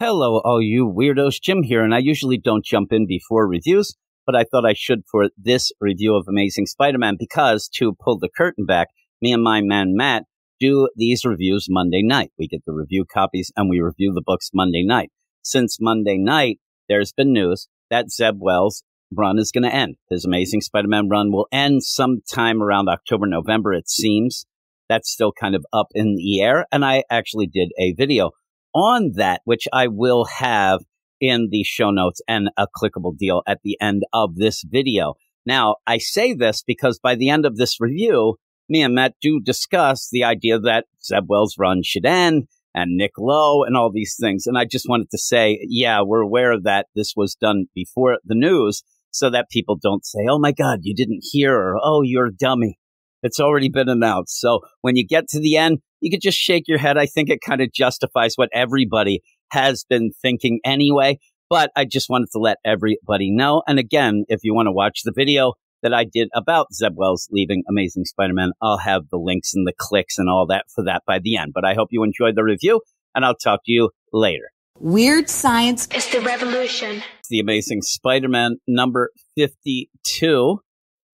Hello, all you weirdos. Jim here, and I usually don't jump in before reviews, but I thought I should for this review of Amazing Spider-Man because, to pull the curtain back, me and my man Matt do these reviews Monday night. We get the review copies, and we review the books Monday night. Since Monday night, there's been news that Zeb Wells' run is going to end. His Amazing Spider-Man run will end sometime around October, November, it seems. That's still kind of up in the air, and I actually did a video on that, which I will have in the show notes and a clickable deal at the end of this video. Now, I say this because by the end of this review, me and Matt do discuss the idea that Zeb Wells' run should end and Nick Lowe and all these things. And I just wanted to say, yeah, we're aware that this was done before the news so that people don't say, oh my God, you didn't hear, or oh, you're a dummy. It's already been announced. So when you get to the end, you can just shake your head. I think it kind of justifies what everybody has been thinking anyway. But I just wanted to let everybody know. And again, if you want to watch the video that I did about Zeb Wells leaving Amazing Spider-Man, I'll have the links and the clicks and all that for that by the end. But I hope you enjoyed the review, and I'll talk to you later. Weird science is the revolution. The Amazing Spider-Man number 52.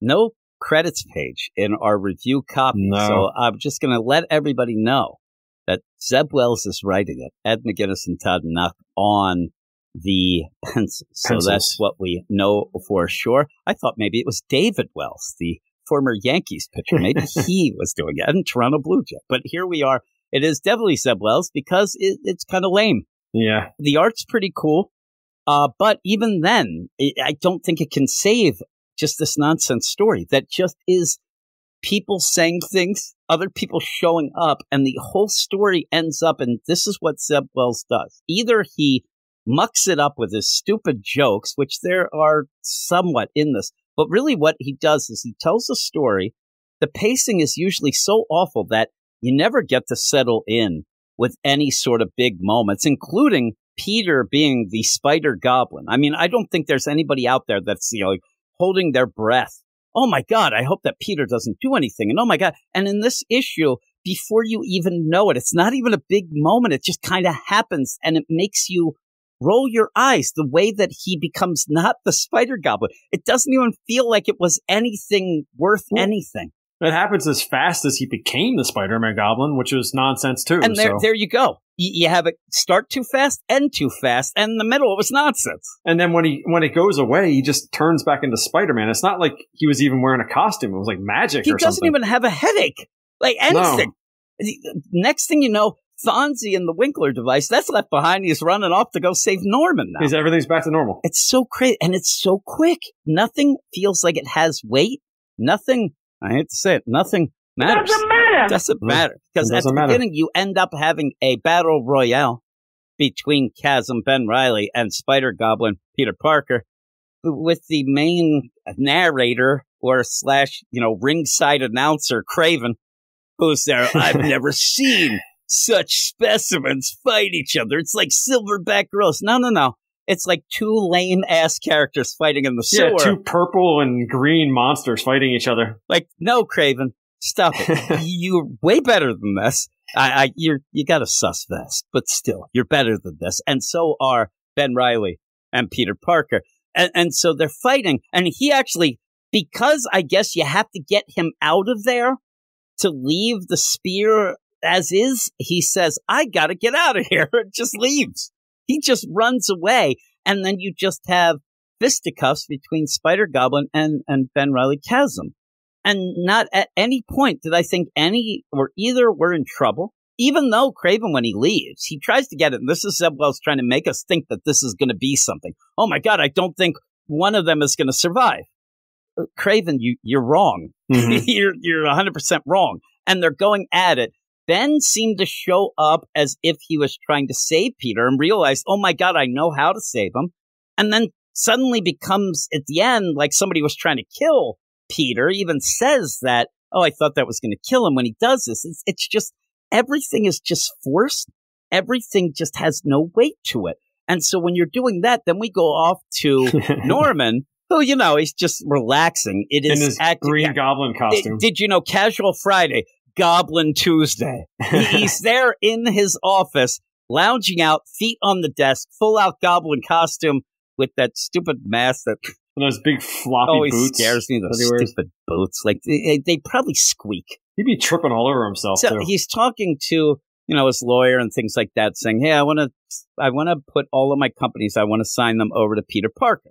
No credits page in our review copy. No. So I'm just going to let everybody know that Zeb Wells is writing it. Ed McGuinness and Todd Knuck on the pencils. So that's what we know for sure. I thought maybe it was David Wells, the former Yankees pitcher. Maybe he was doing it, and Toronto Blue Jay. But here we are. It is definitely Zeb Wells because it's kind of lame. Yeah. The art's pretty cool. But even then, I don't think it can save just this nonsense story that just is people saying things, other people showing up, and the whole story ends up, and this is what Zeb Wells does. Either he mucks it up with his stupid jokes, which there are somewhat in this, but really what he does is he tells a story. The pacing is usually so awful that you never get to settle in with any sort of big moments, including Peter being the Spider Goblin. I mean, I don't think there's anybody out there that's, like, holding their breath. Oh my God, I hope that Peter doesn't do anything. And oh my God. And in this issue, before you even know it, it's not even a big moment. It just kind of happens, and it makes you roll your eyes the way that he becomes not the Spider Goblin. It doesn't even feel like it was anything worth anything. It happens as fast as he became the Spider-Man Goblin, which was nonsense too. And there you go. You have it start too fast, end too fast, and in the middle it was nonsense. And then when it goes away, he just turns back into Spider-Man. It's not like he was even wearing a costume. It was like magic or something. He doesn't even have a headache. Like anything. No. Next thing you know, Fonzie and the Winkler device, that's left behind. He's running off to go save Norman now. Everything's back to normal. It's so crazy, and it's so quick. Nothing feels like it has weight. Nothing, I hate to say it, nothing matters. Doesn't matter. Because at the beginning, you end up having a battle royale between Chasm, Ben Reilly, and Spider Goblin, Peter Parker, with the main narrator or / ringside announcer, Craven, who's there. I've never seen such specimens fight each other. It's like Silverback Girls. No. It's like two lame-ass characters fighting in the sewer. Yeah, two purple and green monsters fighting each other. Like, no, Craven, stop it. You're way better than this. You got a sus vest, but still, you're better than this. And so are Ben Reilly and Peter Parker. And so they're fighting. And he actually, because I guess you have to get him out of there to leave the spear as is, he says, I got to get out of here. It just leaves. He just runs away, and then you just have fisticuffs between Spider Goblin and Ben Reilly Chasm. And not at any point did I think any or either were in trouble, even though Craven, when he leaves, he tries to get it. And this is Zeb Wells trying to make us think that this is going to be something. Oh, my God, I don't think one of them is going to survive. Craven, you're wrong. Mm-hmm. You're 100% wrong. And they're going at it. Ben seemed to show up as if he was trying to save Peter and realized, oh my God, I know how to save him. And then suddenly becomes, at the end, like somebody was trying to kill Peter. He even says that, oh, I thought that was going to kill him when he does this. It's just, everything is just forced. Everything just has no weight to it. And so when you're doing that, then we go off to Norman, who, he's just relaxing. It is in his green goblin costume. Did you know Casual Friday? Goblin Tuesday. He's there in his office lounging out, feet on the desk, full-out goblin costume with that stupid mask that and those big floppy always boots. Scares me, those stupid boots. Like, they probably squeak. He'd be tripping all over himself, so too. He's talking to, his lawyer and things like that, saying, hey, I want to put all of my companies, I want to sign them over to Peter Parker.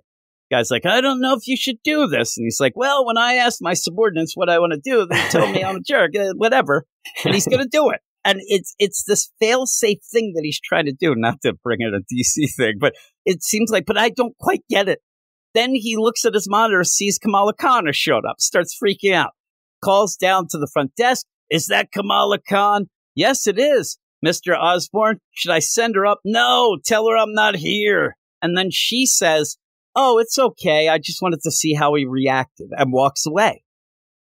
Guy's like, I don't know if you should do this. And he's like, well, when I asked my subordinates what I want to do, they told me I'm a jerk, whatever. And he's going to do it. And it's this fail-safe thing that he's trying to do, not to bring it a DC thing, but it seems like, but I don't quite get it. Then he looks at his monitor, sees Kamala Khan has showed up, starts freaking out, calls down to the front desk. Is that Kamala Khan? Yes, it is. Mr. Osborn, should I send her up? No, tell her I'm not here. And then she says, oh, it's okay. I just wanted to see how he reacted, and walks away.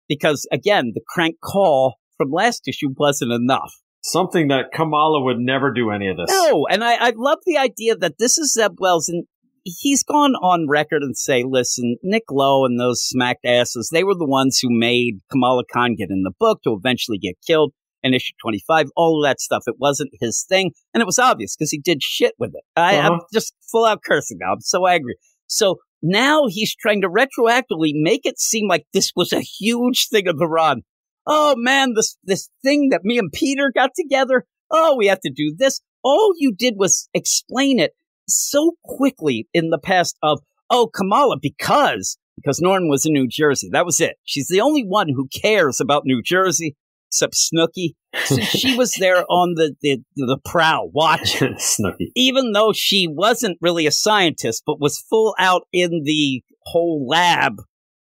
Because, again, the crank call from last issue wasn't enough. Something that Kamala would never do any of this. No, and I love the idea that this is Zeb Wells, and he's gone on record and say, listen, Nick Lowe and those smacked asses, they were the ones who made Kamala Khan get in the book to eventually get killed in issue 25, all of that stuff. It wasn't his thing, and it was obvious because he did shit with it. I'm just full out cursing now. I'm so angry. So now he's trying to retroactively make it seem like this was a huge thing of the run. Oh, man, this thing that me and Peter got together. Oh, we have to do this. All you did was explain it so quickly in the past of, oh, Kamala, because Norton was in New Jersey. That was it. She's the only one who cares about New Jersey, except Snooki. So she was there on the prowl, watching. Snooki. Even though she wasn't really a scientist, but was full out in the whole lab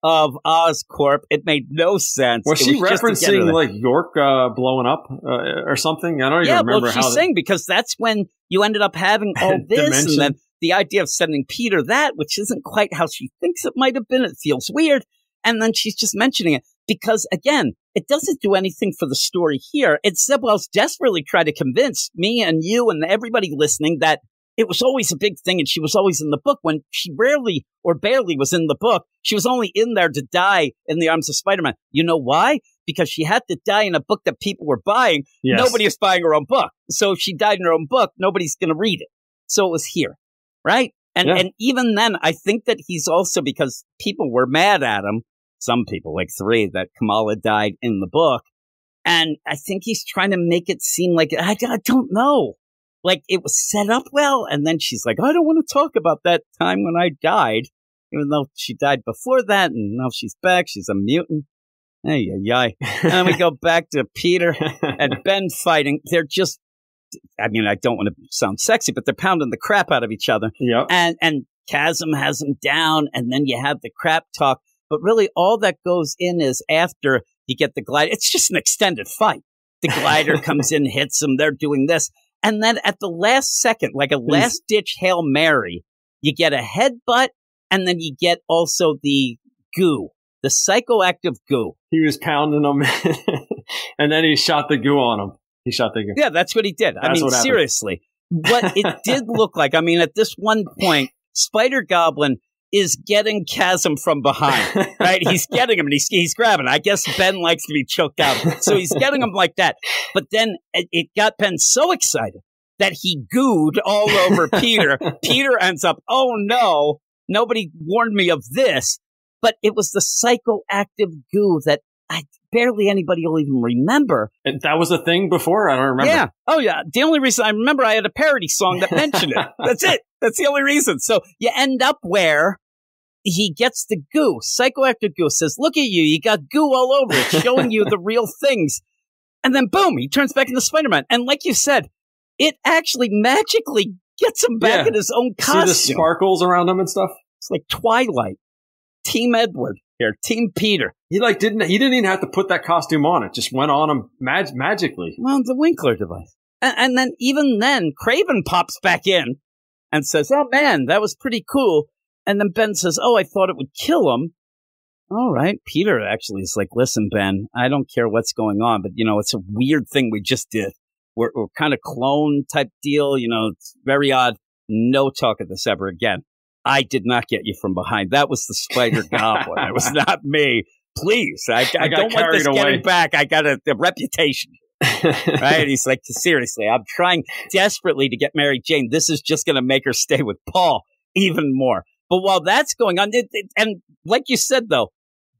of Oscorp. It made no sense. Was she referencing like York blowing up or something? I don't even remember how. She's saying because that's when you ended up having all this, and then the idea of sending Peter that, which isn't quite how she thinks it might have been. It feels weird, and then she's just mentioning it because, again, it doesn't do anything for the story here. It's Zeb Wells desperately tried to convince me and you and everybody listening that it was always a big thing and she was always in the book when she rarely or barely was in the book. She was only in there to die in the arms of Spider-Man. You know why? Because she had to die in a book that people were buying. Yes. Nobody is buying her own book. So if she died in her own book, nobody's going to read it. So it was here, right? And even then, I think that he's also, because people were mad at him, some people, like 3, that Kamala died in the book. And I think he's trying to make it seem like, I don't know. Like, it was set up well, and then she's like, I don't want to talk about that time when I died, even though she died before that, and now she's back, she's a mutant. Ay. And then we go back to Peter and Ben fighting. They're just, I mean, I don't want to sound sexy, but they're pounding the crap out of each other. Yep. And Chasm has him down, and then you have the crap talk. But really, all that goes in is after you get the glider. It's just an extended fight. The glider comes in, hits him, they're doing this. And then at the last second, like a last-ditch Hail Mary, you get a headbutt, and then you get also the goo, the psychoactive goo. He was pounding him, and then he shot the goo on him. He shot the goo. Yeah, that's what he did. I mean, seriously. What it did look like, I mean, at this one point, Spider-Goblin is getting Chasm from behind, right? He's getting him and he's grabbing. I guess Ben likes to be choked out. So he's getting him like that. But then it got Ben so excited that he gooed all over Peter. Peter ends up, oh no, nobody warned me of this. But it was the psychoactive goo that barely anybody will even remember. And that was a thing before? I don't remember. Yeah. Oh, yeah. The only reason I remember, I had a parody song that mentioned it. That's it. That's the only reason. So you end up where he gets the goo. Psychoactive goo says, look at you. You got goo all over it, showing you the real things. And then, boom, he turns back into Spider-Man. And like you said, it actually magically gets him back in his own costume. See the sparkles around him and stuff? It's like Twilight. Team Edward here. Team Peter. He didn't even have to put that costume on. It just went on him magically. Well, the Winkler device. And then, even then, Kraven pops back in and says, oh, man, that was pretty cool. And then Ben says, oh, I thought it would kill him. All right. Peter actually is like, listen, Ben, I don't care what's going on, but, it's a weird thing we just did. We're kind of clone type deal. It's very odd. No talk of this ever again. I did not get you from behind. That was the Spider-Goblin. It was not me. Please. I don't want this getting back. I got a reputation. Right? He's like, seriously, I'm trying desperately to get Mary Jane. This is just going to make her stay with Paul even more. But while that's going on, and like you said, though,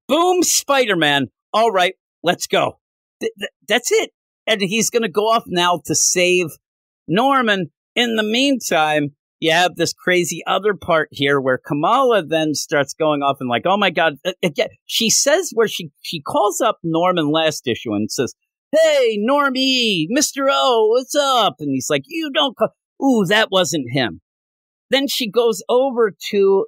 boom, Spider-Man. All right, let's go. That's it. And he's going to go off now to save Norman. In the meantime, you have this crazy other part here where Kamala then starts going off and like, oh my God. Again, she says where she calls up Norman last issue and says, hey, Normie, Mr. O, what's up? And he's like, you don't call. Ooh, that wasn't him. Then she goes over to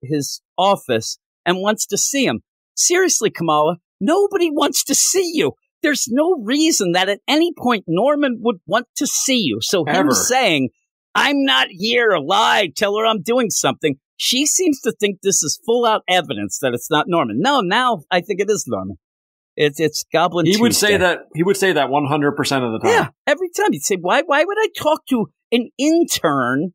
his office and wants to see him. Seriously, Kamala, nobody wants to see you. There's no reason that at any point Norman would want to see you. So him saying, I'm not here, lie, tell her I'm doing something. She seems to think this is full out evidence that it's not Norman. No, now I think it is Norman. It's Goblin Tuesday. He would say that 100% of the time. Yeah, every time he'd say, why would I talk to an intern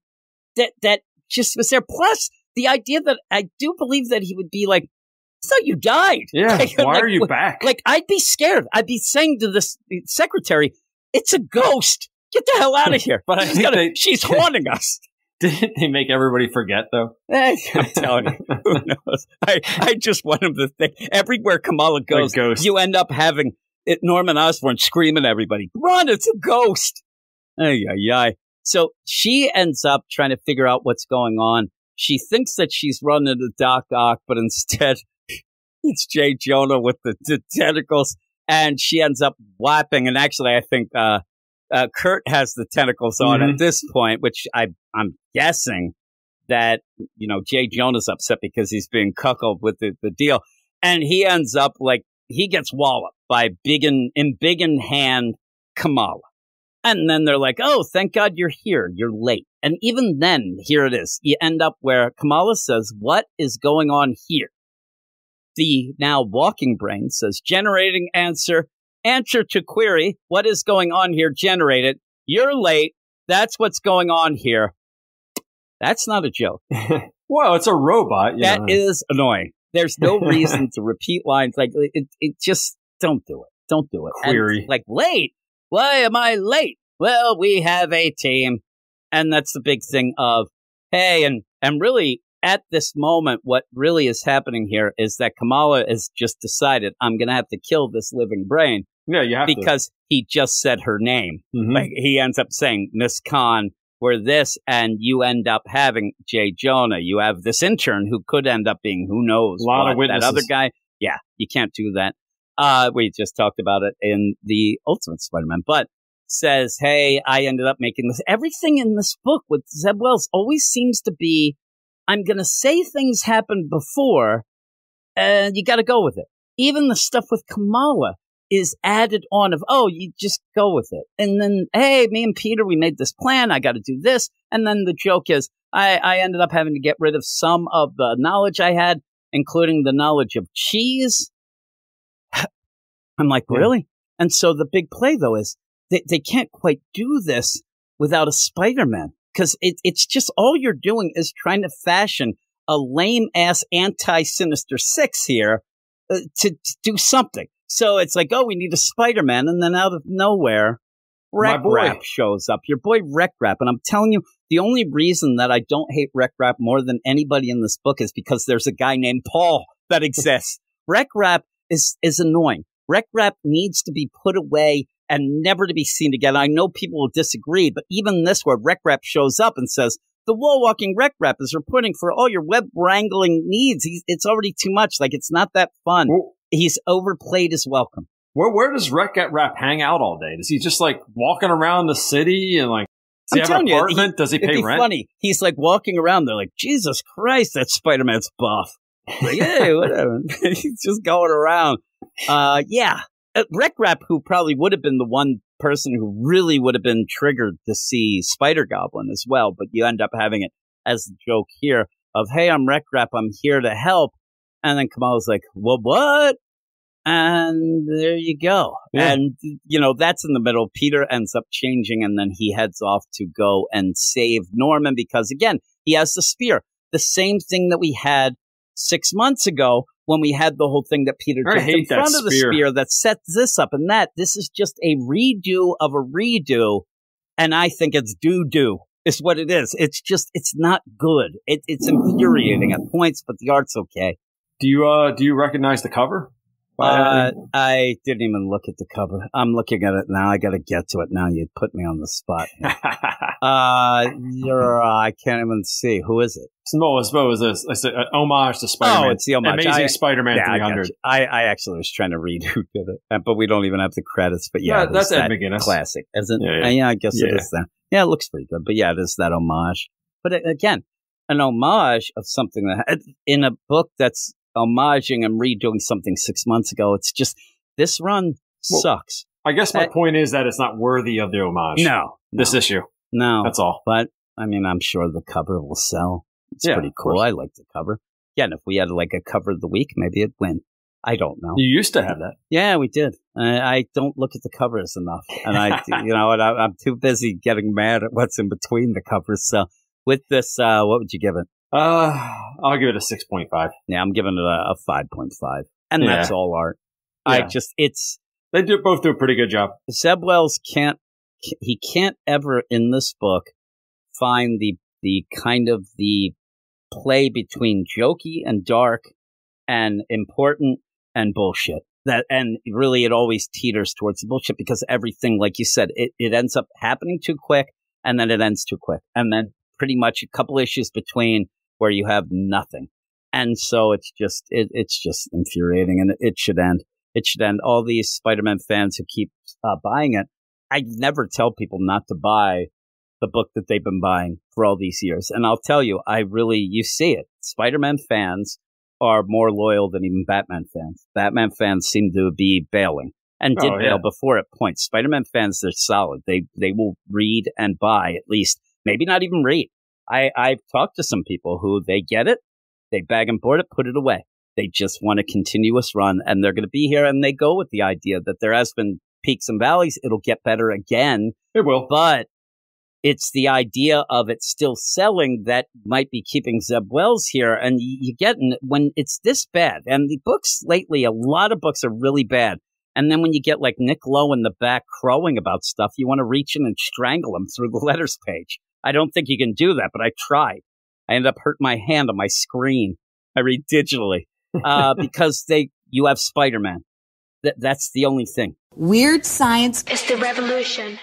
that just was there? Plus, the idea that I do believe that he would be like, I thought you died. Yeah, why are you back? Like, I'd be scared. I'd be saying to this secretary, it's a ghost. Get the hell out of here. But I think she's haunting us. Didn't they make everybody forget, though? I'm telling you, who knows? I just want him to think. Everywhere Kamala goes, you end up having Norman Osborn screaming at everybody, run, it's a ghost. Ay. So she ends up trying to figure out what's going on. She thinks that she's running to Doc Ock, but instead it's J. Jonah with the tentacles, and she ends up whapping. And actually, I think Kurt has the tentacles on at this point, which I'm guessing that, J. Jonah's upset because he's being cuckolded with the deal. And he ends up he gets walloped by big in hand Kamala. And then they're like, oh, thank God you're here. You're late. And even then, here it is. You end up where Kamala says, what is going on here? The now walking brain says, generating answer to query. What is going on here? Generated. You're late. That's what's going on here. That's not a joke. Well, it's a robot. That is annoying. There's no reason to repeat lines. Like, it just, don't do it. Don't do it. Query. And, late. Why am I late? Well, we have a team. And that's the big thing of, hey, and really, at this moment, what really is happening here is that Kamala has just decided, I'm going to have to kill this living brain. Yeah, you have because he just said her name. Mm-hmm. He ends up saying, Miss Khan, we're this, and you end up having J. Jonah. You have this intern who could end up being, who knows, a lot of witnesses. That other guy. Yeah, you can't do that. We just talked about it in the Ultimate Spider-Man, but says, hey, I ended up making this. Everything in this book with Zeb Wells always seems to be, I'm going to say things happened before, and you got to go with it. Even the stuff with Kamala is added on of, oh, you just go with it. And then, hey, me and Peter, we made this plan. I got to do this. And then the joke is, I ended up having to get rid of some of the knowledge I had, including the knowledge of cheese. I'm like, really? And so the big play, though, is they can't quite do this without a Spider-Man. Because it's just all you're doing is trying to fashion a lame-ass anti-Sinister Six here to do something. So it's like, oh, we need a Spider-Man. And then out of nowhere, Wreck-Rap shows up. Your boy Wreck-Rap. And I'm telling you, the only reason that I don't hate Wreck-Rap more than anybody in this book is because there's a guy named Paul that exists. Wreck-Rap is annoying. Wreck-Rap needs to be put away and never to be seen again. I know people will disagree, but even this where Wreck-Rap shows up and says, the wall-walking Wreck-Rap is reporting for all your web wrangling needs. It's already too much. Like, it's not that fun. Well, he's overplayed his welcome. Where does Wreck-Rap hang out all day? Does he just, walking around the city and, does he have an apartment? Does he pay rent? Funny. He's, walking around. They're like, Jesus Christ, that Spider-Man's buff. Like, hey, whatever. He's just going around. Yeah. Wreck-Rap, who probably would have been the one person who really would have been triggered to see Spider-Goblin as well, but you end up having it as the joke here of, hey, I'm Wreck-Rap, I'm here to help. And then Kamala's like, well, what? And there you go. Yeah. And, that's in the middle. Peter ends up changing, and then he heads off to go and save Norman because, again, he has the spear. The same thing that we had 6 months ago when we had the whole thing that Peter did in front of the spear that set this up and that. This is just a redo of a redo, and I think it's doo-doo is what it is. It's just, it's not good. It's infuriating at points, but the art's okay. Do you recognize the cover? I didn't even look at the cover. I'm looking at it now. I got to get to it now. You put me on the spot. I can't even see. Who is it? What was this? I said homage to Spider-Man. Oh, it's the homage. Amazing Spider-Man 300. I actually was trying to read who did it, but we don't even have the credits. But that's Ed McGuinness. Classic, isn't it? Yeah, I guess it is that. Yeah, it looks pretty good. But yeah, it is that homage. But again, an homage of something that in a book that's homaging and redoing something 6 months ago. It's just, this run sucks. I guess my point is that it's not worthy of the homage. No. This issue. No. That's all. But, I mean, I'm sure the cover will sell. It's pretty cool. I like the cover. Yeah, and if we had like a cover of the week, maybe it'd win. I don't know. You used to have that. Yeah, we did. I don't look at the covers enough. And I'm too busy getting mad at what's in between the covers. So with this, what would you give it? I'll give it a 6.5. Yeah, I'm giving it a 5.5. And that's all art. Yeah. They both do a pretty good job. Zeb Wells can't ever in this book find the kind of the play between jokey and dark and important and bullshit. And really it always teeters towards the bullshit because everything, like you said, it ends up happening too quick and then it ends too quick. And then pretty much a couple issues between where you have nothing. And so it's just infuriating, and it should end. It should end. All these Spider-Man fans who keep buying it, I never tell people not to buy the book that they've been buying for all these years. And I'll tell you, you see it. Spider-Man fans are more loyal than even Batman fans. Batman fans seem to be bailing and did bail before at points. Spider-Man fans, they're solid. They will read and buy at least, maybe not even read. I've talked to some people who they get it, they bag and board it, put it away. They just want a continuous run, and they're going to be here, and they go with the idea that there has been peaks and valleys. It'll get better again. It will. But it's the idea of it still selling that might be keeping Zeb Wells here, and you get when it's this bad. And the books lately, a lot of books are really bad. And then when you get like Nick Lowe in the back crowing about stuff, you want to reach in and strangle him through the letters page. I don't think you can do that, but I tried. I ended up hurting my hand on my screen. I read digitally because you have Spider-Man. That's the only thing. Weird science is the revolution.